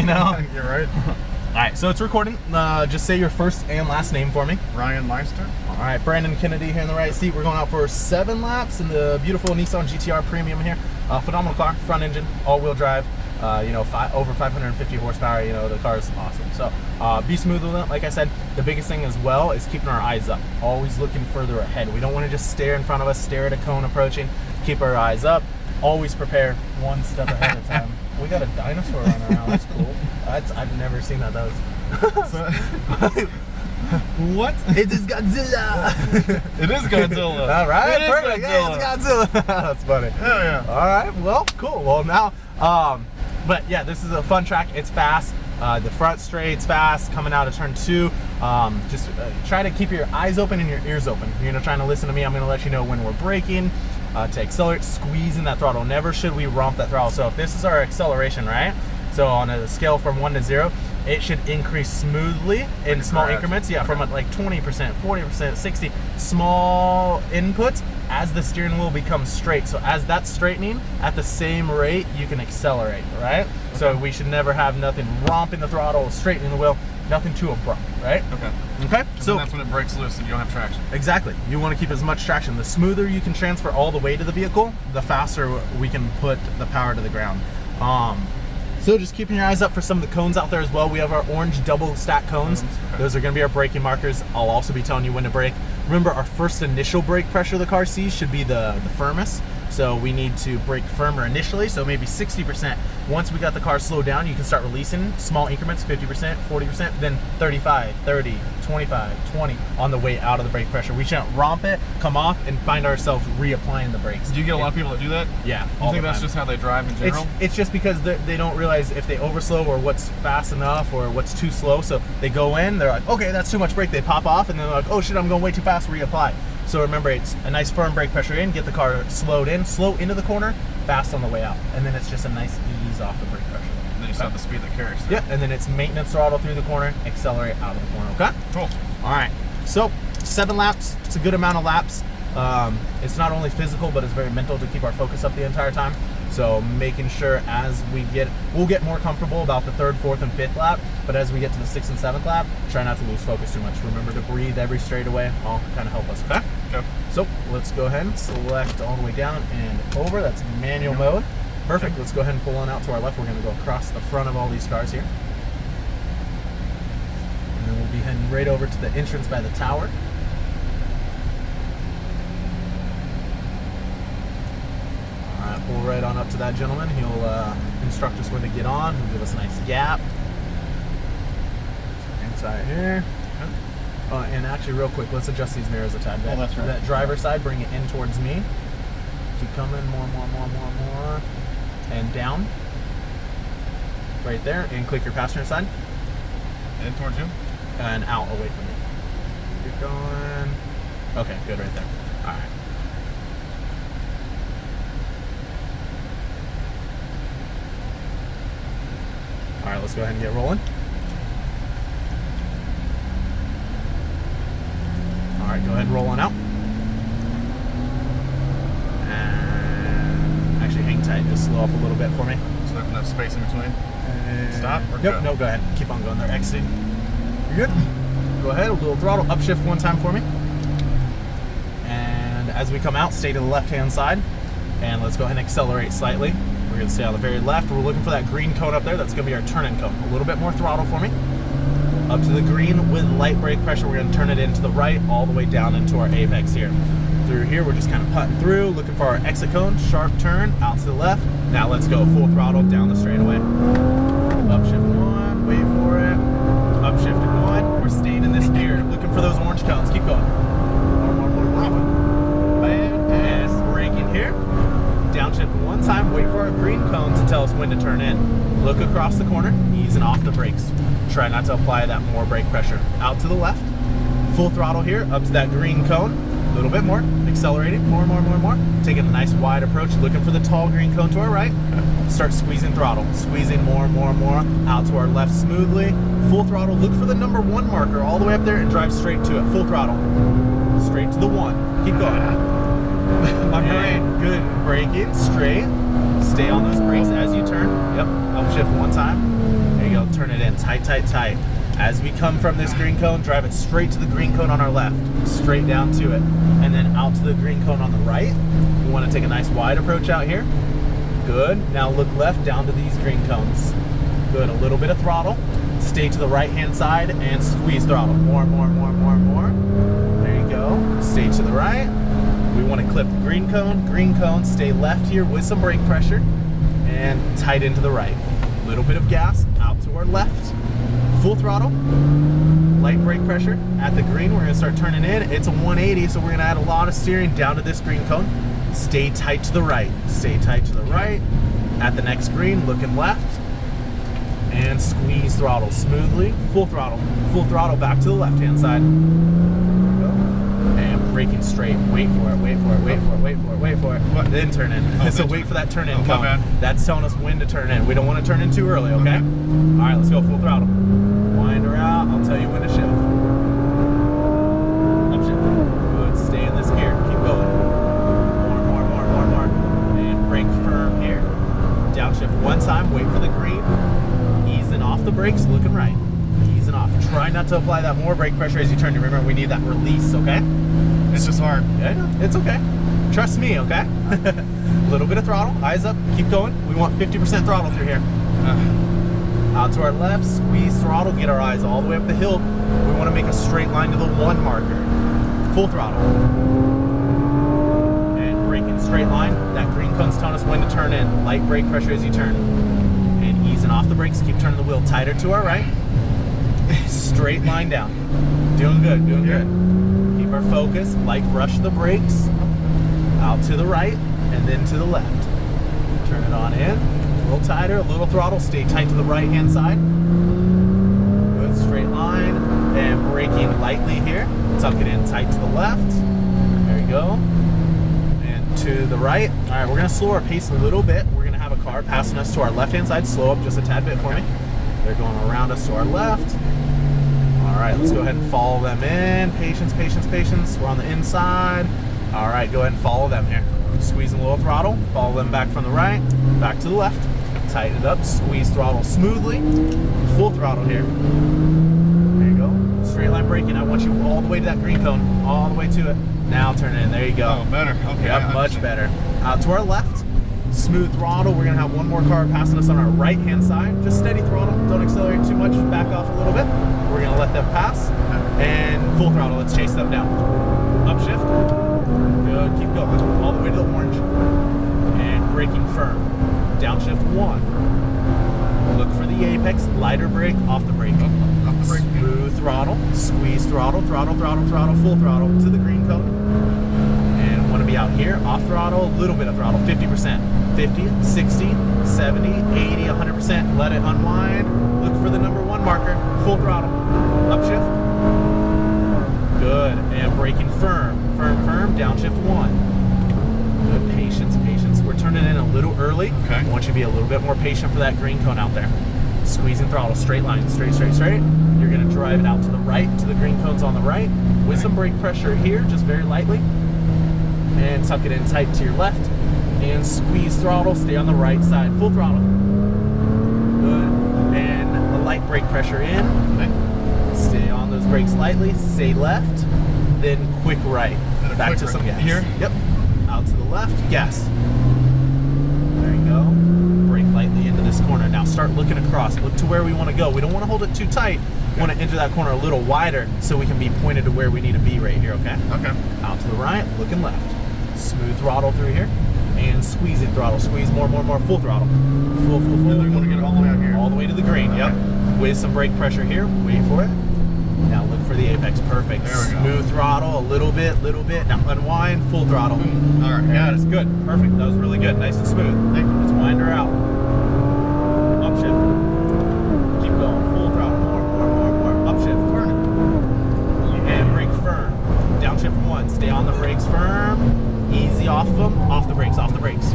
you know? You're right. All right, so it's recording. Just say your first and last name for me. Ryan Meister. All right, Brandon Kennedy here in the right seat. We're going out for 7 laps in the beautiful Nissan GT R Premium here. Phenomenal car, front engine, all-wheel drive. Over 550 horsepower. You know, the car is awesome. So be smooth with it. Like I said, the biggest thing as well is keeping our eyes up. Always looking further ahead. We don't want to just stare in front of us, stare at a cone approaching. Keep our eyes up. Always prepare one step ahead of time. We got a dinosaur running around. That's cool. I've never seen that. That was... What? It is Godzilla. It is Godzilla. All right, it perfect. Is Yeah, it's Godzilla. That's funny. Hell yeah. All right, well, cool. Well, now, but yeah, this is a fun track. It's fast. The front straight's fast. Coming out of turn 2. Just try to keep your eyes open and your ears open. You're trying to listen to me. I'm going to let you know when we're braking. To accelerate, squeezing that throttle. Never should we romp that throttle. So if this is our acceleration, right? So on a scale from 1 to 0, it should increase smoothly in small increments. Yeah, from like 20%, 40%, 60, small inputs as the steering wheel becomes straight. So as that's straightening, at the same rate, you can accelerate, right? Okay. So we should never have nothing romping the throttle, straightening the wheel, nothing too abrupt, right? Okay. So that's when it breaks loose and you don't have traction. Exactly. You want to keep as much traction. The smoother you can transfer all the way to the vehicle, the faster we can put the power to the ground. So just keeping your eyes up for some of the cones out there as well. We have our orange double stack cones. Okay. Those are going to be our braking markers. I'll also be telling you when to brake. Remember, our first initial brake pressure the car sees should be the firmest. So we need to brake firmer initially, so maybe 60%. Once we got the car slowed down, you can start releasing small increments, 50%, 40%, then 35, 30, 25, 20 on the way out of the brake pressure. We shouldn't romp it, come off, and find ourselves reapplying the brakes. Do you get a lot of people that do that? Yeah. You think that's just how they drive in general? It's just because they don't realize if they overslow or what's fast enough or what's too slow. So they go in, they're like, okay, that's too much brake. They pop off, and then they're like, oh shit, I'm going way too fast, reapply. So remember, it's a nice firm brake pressure in, get the car slowed in, slow into the corner, fast on the way out. And then it's just a nice ease off the brake pressure. And then you stop the speed that carries through. Yeah, and then it's maintenance throttle through the corner, accelerate out of the corner, okay? Cool. All right, so 7 laps, it's a good amount of laps. It's not only physical, but it's very mental to keep our focus up the entire time. So making sure as we'll get more comfortable about the 3rd, 4th, and 5th lap, but as we get to the 6th and 7th lap, try not to lose focus too much. Remember to breathe every straightaway, all kind of help us, okay? Okay. So let's go ahead and select all the way down and over. That's manual mode. Perfect, let's go ahead and pull on out to our left. We're gonna go across the front of all these cars here. And then we'll be heading right over to the entrance by the tower. Pull right on up to that gentleman. He'll instruct us when to get on. He'll give us a nice gap. Inside here. And actually, real quick, let's adjust these mirrors a tad bit. Oh, that's right. That driver's side, bring it in towards me. Keep coming, more. And down. Right there. And click your passenger side. In towards you. And out away from you. Keep going. Okay, good right there. All right. All right, let's go ahead and get rolling. All right, go ahead and roll on out. And actually hang tight, just slow up a little bit for me. So there's enough space in between? Stop or go? No, go ahead. Keep on going there, exiting. You're good? Go ahead, a little throttle, upshift one time for me. And as we come out, stay to the left-hand side. And let's go ahead and accelerate slightly. We're going to stay on the very left. We're looking for that green cone up there. That's going to be our turn-in cone. A little bit more throttle for me. Up to the green with light brake pressure. We're going to turn it into the right all the way down into our apex here. Through here, we're just kind of putting through, looking for our exit cone, sharp turn, out to the left. Now let's go full throttle down the straightaway. Upshift 1, wait for it. Upshift 1. We're staying in this gear, looking for those orange cones. Keep going. More. And braking here. Downshift one time, wait for our green cone to tell us when to turn in. Look across the corner, easing off the brakes. Try not to apply that more brake pressure. Out to the left, full throttle here, up to that green cone. A little bit more, accelerating, more. Taking a nice wide approach, looking for the tall green cone to our right. Start squeezing throttle, squeezing more. Out to our left smoothly. Full throttle, look for the number 1 marker all the way up there and drive straight to it. Full throttle, straight to the 1. Keep going. My brain. Good. Braking straight. Stay on those brakes as you turn. Yep. Upshift one time. There you go. in, tight, tight, tight. As we come from this green cone, drive it straight to the green cone on our left, straight down to it, and then out to the green cone on the right. We want to take a nice wide approach out here. Good. Now look left down to these green cones. Good. A little bit of throttle. Stay to the right-hand side and squeeze throttle. More, more, more, more, more. There you go. Stay to the right. We want to clip the green cone, stay left here with some brake pressure, and tight into the right. Little bit of gas out to our left. Full throttle, light brake pressure. At the green, we're gonna start turning in. It's a 180, so we're gonna add a lot of steering down to this green cone. Stay tight to the right, stay tight to the right. At the next green, looking left, and squeeze throttle smoothly. Full throttle back to the left-hand side. And braking straight, wait for it, wait for it, wait for it, wait for it, wait for it. What? Then turn in. Oh, So wait for that turn in my cone. bad. That's telling us when to turn in. We don't want to turn in too early, okay? All right, let's go full throttle. Wind her out, I'll tell you when to shift. Upshift. Good, stay in this gear, keep going. More. And brake firm here. Downshift one time, wait for the green. Easing off the brakes, looking right. Easing off. Try not to apply that more brake pressure as you turn. Remember, we need that release, okay? It's just hard. Yeah, it's okay. Trust me, okay? A little bit of throttle, eyes up, keep going. We want 50% throttle through here. Out to our left, squeeze throttle, get our eyes all the way up the hill. We want to make a straight line to the 1 marker. Full throttle. And braking straight line. That green cone's telling us when to turn in. Light brake pressure as you turn. And easing off the brakes, keep turning the wheel tighter to our right. Straight line down. Doing good, doing good. Keep our focus, light brush the brakes. Out to the right, and then to the left. Turn it on in. A little tighter, a little throttle, stay tight to the right-hand side. Good, straight line, and braking lightly here. Tuck it in tight to the left. There you go. And to the right. All right, we're gonna slow our pace a little bit. We're gonna have a car passing us to our left-hand side. Slow up just a tad bit for me. They're going around us to our left. All right, let's go ahead and follow them in. Patience, patience, patience. We're on the inside. All right, go ahead and follow them here. Squeezing a little throttle, follow them back from the right, back to the left. Tighten it up, squeeze throttle smoothly. Full throttle here. There you go. Straight line braking. I want you all the way to that green cone, all the way to it. Now turn it in, there you go. Oh, better, okay. Yep, much better. Out to our left, smooth throttle. We're gonna have one more car passing us on our right-hand side. Just steady throttle, don't accelerate too much, back off a little bit. We're gonna let them pass. And full throttle, let's chase them down. Upshift. Good, keep going, all the way to the orange. And braking firm. Downshift 1. Look for the apex, lighter brake, off the brake. Off the brake. Smooth throttle, squeeze throttle, throttle, full throttle to the green cone. And want to be out here, off throttle, a little bit of throttle, 50%. 50, 60, 70, 80, 100%. Let it unwind. Look for the number 1 marker, full throttle. Upshift. Good, and braking firm, downshift 1. Good, patience, patience. We're turning in a little early. Okay. I want you to be a little bit more patient for that green cone out there. Squeezing throttle, straight line, straight. You're gonna drive it out to the right, to the green cones on the right, with some brake pressure here, just very lightly. And tuck it in tight to your left, and squeeze throttle, stay on the right side, full throttle. Good, and a light brake pressure in. Okay. Stay on those brakes lightly, stay left, then quick right. Back quick to some right. gas. Here? Yep. Out to the left, gas. There you go. Brake lightly into this corner. Now start looking across. Look to where we want to go. We don't want to hold it too tight. We want to enter that corner a little wider so we can be pointed to where we need to be right here, okay? Okay. Out to the right, looking left. Smooth throttle through here. And squeeze it throttle. Squeeze more, full throttle. Full. And then we want to get it all the way out here. All the way to the green, yep. With some brake pressure here, wait for it. Now look for the apex, perfect. There we go. Smooth throttle, a little bit. Now unwind, full throttle. All right, Yeah, that's good, perfect. That was really good, nice and smooth. Let's wind her out. Upshift. Keep going, full throttle, more. Upshift. Turn it. And brake firm. Downshift 1, stay on the brakes firm. Easy off of them, off the brakes.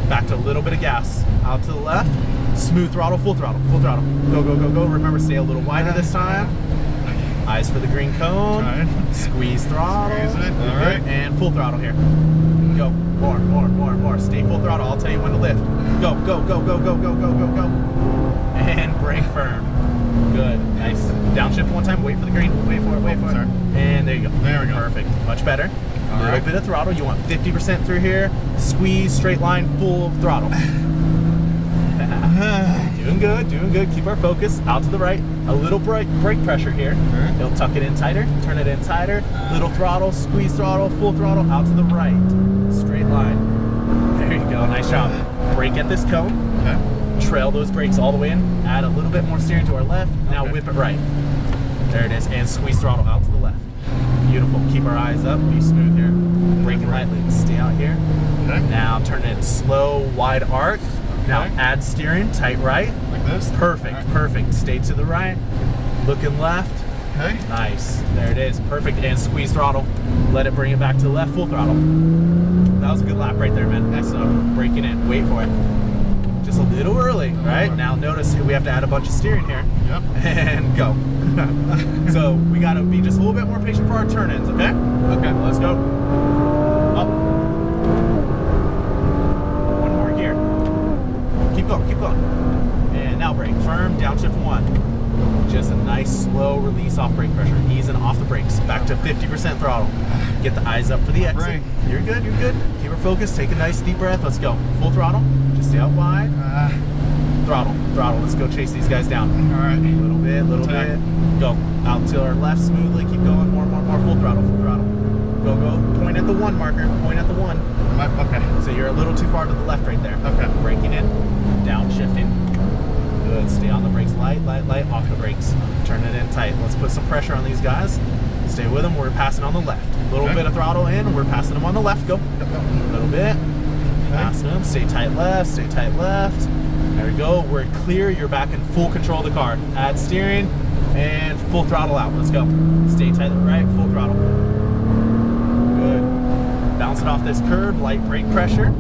Back to a little bit of gas. Out to the left, smooth throttle, full throttle. Go. Remember, stay a little wider this time. Eyes for the green cone. Right. Squeeze throttle. Squeeze it. All right. And full throttle here. Go. More. Stay full throttle. I'll tell you when to lift. Go. And brake firm. Good. green. Wait for it, wait for it. Sorry. And there you go. There we go. Perfect. Much better. A little right. bit of throttle. You want 50% through here. Squeeze, straight line, full throttle. Doing good, doing good. Keep our focus. Out to the right. A little brake pressure here. Alright. It'll tuck it in tighter, turn it in tighter. Little throttle, squeeze throttle, full throttle, out to the right. Straight line. There you go, nice job. Brake at this cone. Okay. Trail those brakes all the way in. Add a little bit more steering to our left. Now Okay. whip it right. There it is, and squeeze throttle out to the left. Beautiful, keep our eyes up, be smooth here. Braking lightly, stay out here. Okay. Now turn it slow, wide arc. Now Okay. add steering, tight right. Like this? Perfect, All right. perfect. Stay to the right, looking left. Okay. Nice, there it is, perfect. And squeeze throttle. Let it bring it back to the left, full throttle. That was a good lap right there, man. Excellent. Breaking in, wait for it. Just a little early, right? Now notice we have to add a bunch of steering here. Yep. And go. So we gotta be just a little bit more patient for our turn-ins, okay? Okay. Let's go. Up. One more gear. Keep going, keep going. And now brake. Firm, downshift one. Just a nice slow release off brake pressure. Easing off the brakes. Back to 50% throttle. Get the eyes up for the exit. Brake. You're good, you're good. Keep her focused. Take a nice deep breath. Let's go. Full throttle. Just stay out wide. Throttle, throttle. Let's go chase these guys down. All right. Little bit, little Attack. bit. Go. Out to our left smoothly. Keep going. More, more, more. Full throttle, full throttle. Go, go. Point at the one marker. Point at the one. Okay. So you're a little too far to the left right there. Okay. Braking in. Downshifting. Good. Stay on the brakes. Light, light, light. Off the brakes. Turn it in tight. Let's put some pressure on these guys. Stay with them. We're passing on the left. A little Okay. bit of throttle in. We're passing them on the left. Go. A little bit. Passing them. Stay tight left. Stay tight left. There we go. We're clear. You're back in full control of the car. Add steering and full throttle out. Let's go. Stay tight right. Full throttle. Good. Bounce it off this curb. Light brake pressure.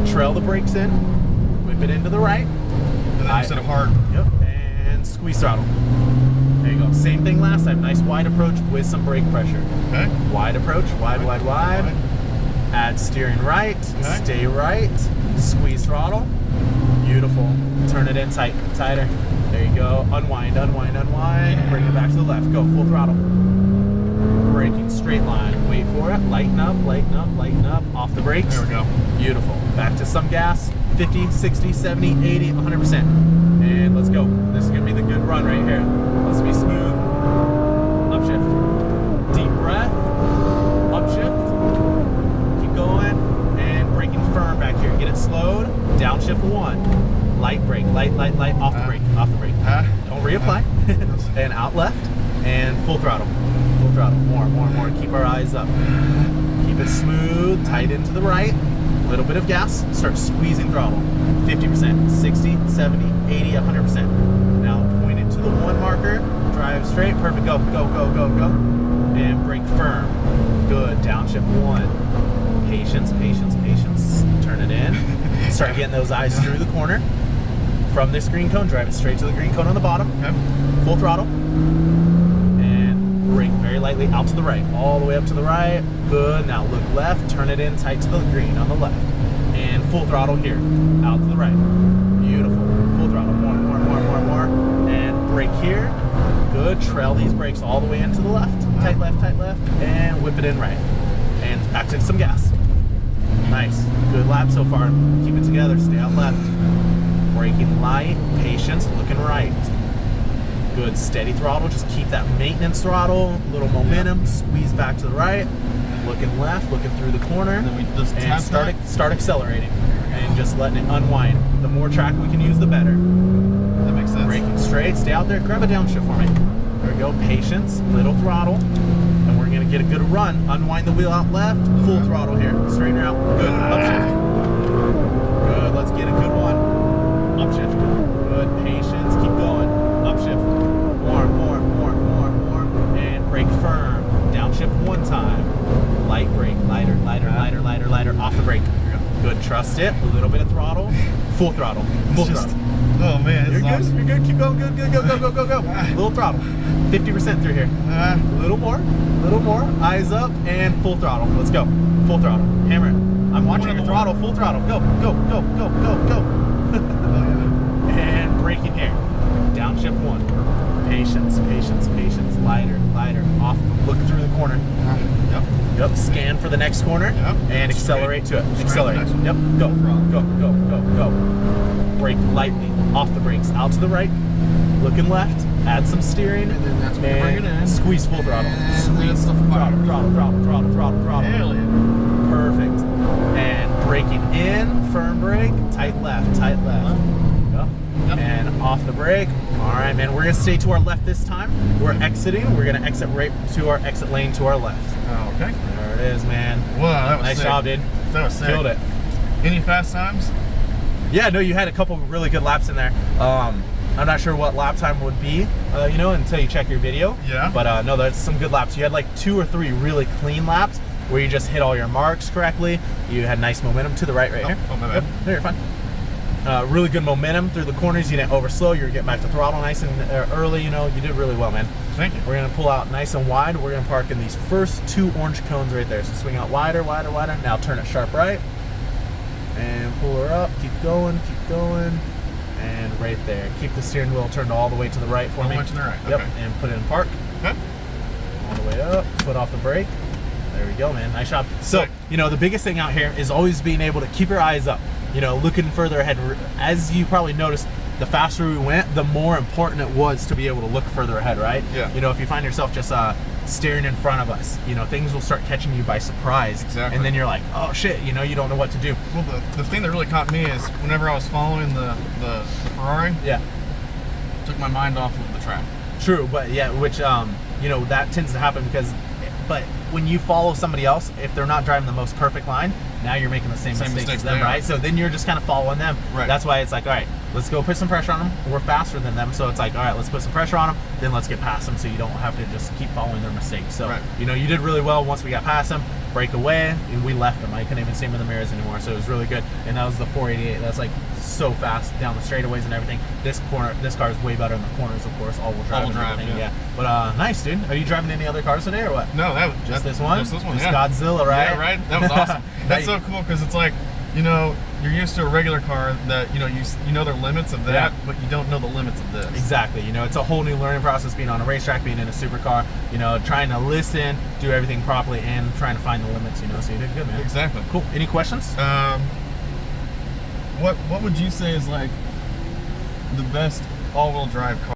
Trail the brakes in. Whip it into the right. And then instead of hard. Yep. And squeeze throttle. There you go. Same thing last time. Nice wide approach with some brake pressure. Okay. Wide approach. Wide, wide, wide. Add steering right. Okay. Stay right. Squeeze throttle. Beautiful. Turn it in tight, tighter. There you go. Unwind, unwind, unwind. Yeah. Bring it back to the left. Go, full throttle. Braking, straight line. Wait for it. Lighten up, lighten up, lighten up. Off the brakes. There we go. Beautiful. Back to some gas. 50, 60, 70, 80, 100%. And let's go. This is going to be the good run right here. Let's be smooth. Upshift. Deep breath. Upshift. Keep going. And braking firm back here. Get it slowed. Downshift one. Light brake. Light, light, light. Off the brake. Off the brake. Don't reapply. And out left. And full throttle. Full throttle. More, more, more. Keep our eyes up. Keep it smooth. Tight into the right. Little bit of gas. Start squeezing throttle. 50%, 60, 70, 80, 100%. Now point it to the one marker. Drive straight. Perfect. Go, go, go, go, go. And brake firm. Good. Downshift one. Patience, patience, patience. Turn it in. Start getting those eyes through the corner. From this green cone, drive it straight to the green cone on the bottom. Okay. Full throttle. And brake very lightly out to the right. All the way up to the right. Good. Now look left. Turn it in tight to the green on the left. And full throttle here. Out to the right. Beautiful. Full throttle. More, more, more, more, more. And brake here. Good. Trail these brakes all the way into the left. Tight left, and whip it in right. And back to some gas. Nice. Good lap so far. Keep it together. Stay out left. Braking light. Patience. Looking right. Good. Steady throttle. Just keep that maintenance throttle. Little momentum. Squeeze back to the right. Looking left. Looking through the corner. And then we just And tap start accelerating. And just letting it unwind. The more track we can use, the better. That makes sense. Braking straight. Stay out there. Grab a downshift for me. There we go. Patience. Little throttle. And we're going to get a good run. Unwind the wheel out left. Full throttle here. Straighten her out. Good. Upshift. Good. Let's get a good one. Upshift. Good. Patience. Keep going. Upshift. More, more, more, more, more. And brake firm. Downshift one time. Light brake. Lighter, lighter, lighter, lighter, lighter. Off the brake. Good. Trust it. A little bit of throttle. Full throttle. Full throttle. Oh man, You're this good. is awesome. You're good. Keep going. Good, good. Go, go, go, go, go. Little throttle. 50% through here. A little more. Little more. Eyes up and full throttle. Let's go. Full throttle. Hammer it. I'm watching your throttle. Full throttle. Go, go, go, go, go, go. Oh, And braking here. Downshift one. Patience, patience, patience. lighter, lighter. Off, look through the corner. Yep. Yep, scan for the next corner. Yep. And accelerate to it. Straight Accelerate. to the next one. Yep, go, go, go, go, go. Brake lightly, off the brakes, out to the right, looking left, add some steering, And then that's when you bring it in. squeeze full throttle. And Squeeze then it's the fire. throttle, throttle, throttle, throttle, throttle. Hell yeah. Perfect. And braking in, firm brake, tight left, tight left. Yep. And off the brake. All right, man, we're gonna stay to our left this time. We're exiting, we're gonna exit right to our exit lane to our left. Oh, okay. There it is, man. Wow, that was Nice sick. job, dude. That was sick. Killed it. Any fast times? Yeah, no, you had a couple really good laps in there. I'm not sure what lap time would be, you know, until you check your video. Yeah. But no, that's some good laps. You had like 2 or 3 really clean laps where you just hit all your marks correctly. You had nice momentum to the right here. Oh, my bad. Yep, no, you're fine. Really good momentum through the corners. You didn't overslow. You were getting back to throttle nice and early. You know, you did really well, man. Thank you. We're gonna pull out nice and wide. We're gonna park in these first 2 orange cones right there. So swing out wider, wider, wider. Now turn it sharp right. And pull her up, keep going, and right there. Keep the steering wheel turned all the way to the right for All me. the way to the right, Yep, okay. and put it in park. Okay. All the way up, foot off the brake. There we go, man, nice job. So, Sick. you know, the biggest thing out here is always being able to keep your eyes up, you know, looking further ahead. As you probably noticed, the faster we went, the more important it was to be able to look further ahead, right? Yeah. You know, if you find yourself just staring in front of us, you know, things will start catching you by surprise. Exactly. And then you're like, oh shit, you know, you don't know what to do. Well, the thing that really caught me is whenever I was following the Ferrari, Yeah. took my mind off of the track. True, but yeah, which you know, that tends to happen because, but when you follow somebody else, if they're not driving the most perfect line, now you're making the same mistakes as them, they are. right? So then you're just kind of following them. Right. That's why it's like, all right, let's go put some pressure on them. We're faster than them, so it's like, all right, let's put some pressure on them. Then let's get past them, so you don't have to just keep following their mistakes. So Right. you know, you did really well once we got past them. Break away, and we left them. I couldn't even see them in the mirrors anymore, so it was really good. And that was the 488. That's like so fast down the straightaways and everything. This car is way better in the corners, of course. All-wheel drive All-wheel and drive, everything. yeah. But nice, dude. Are you driving any other cars today or what? No, Just this one? Just this one, Just yeah. Godzilla, right? Yeah, right. That was awesome. That's so cool because it's like, you know, you're used to a regular car that, you know their limits of that, Yeah. but you don't know the limits of this. Exactly. You know, it's a whole new learning process being on a racetrack, being in a supercar, you know, trying to listen, do everything properly, and trying to find the limits, you know, so you did good, man. Exactly. Cool. Any questions? What would you say is like the best all-wheel drive car?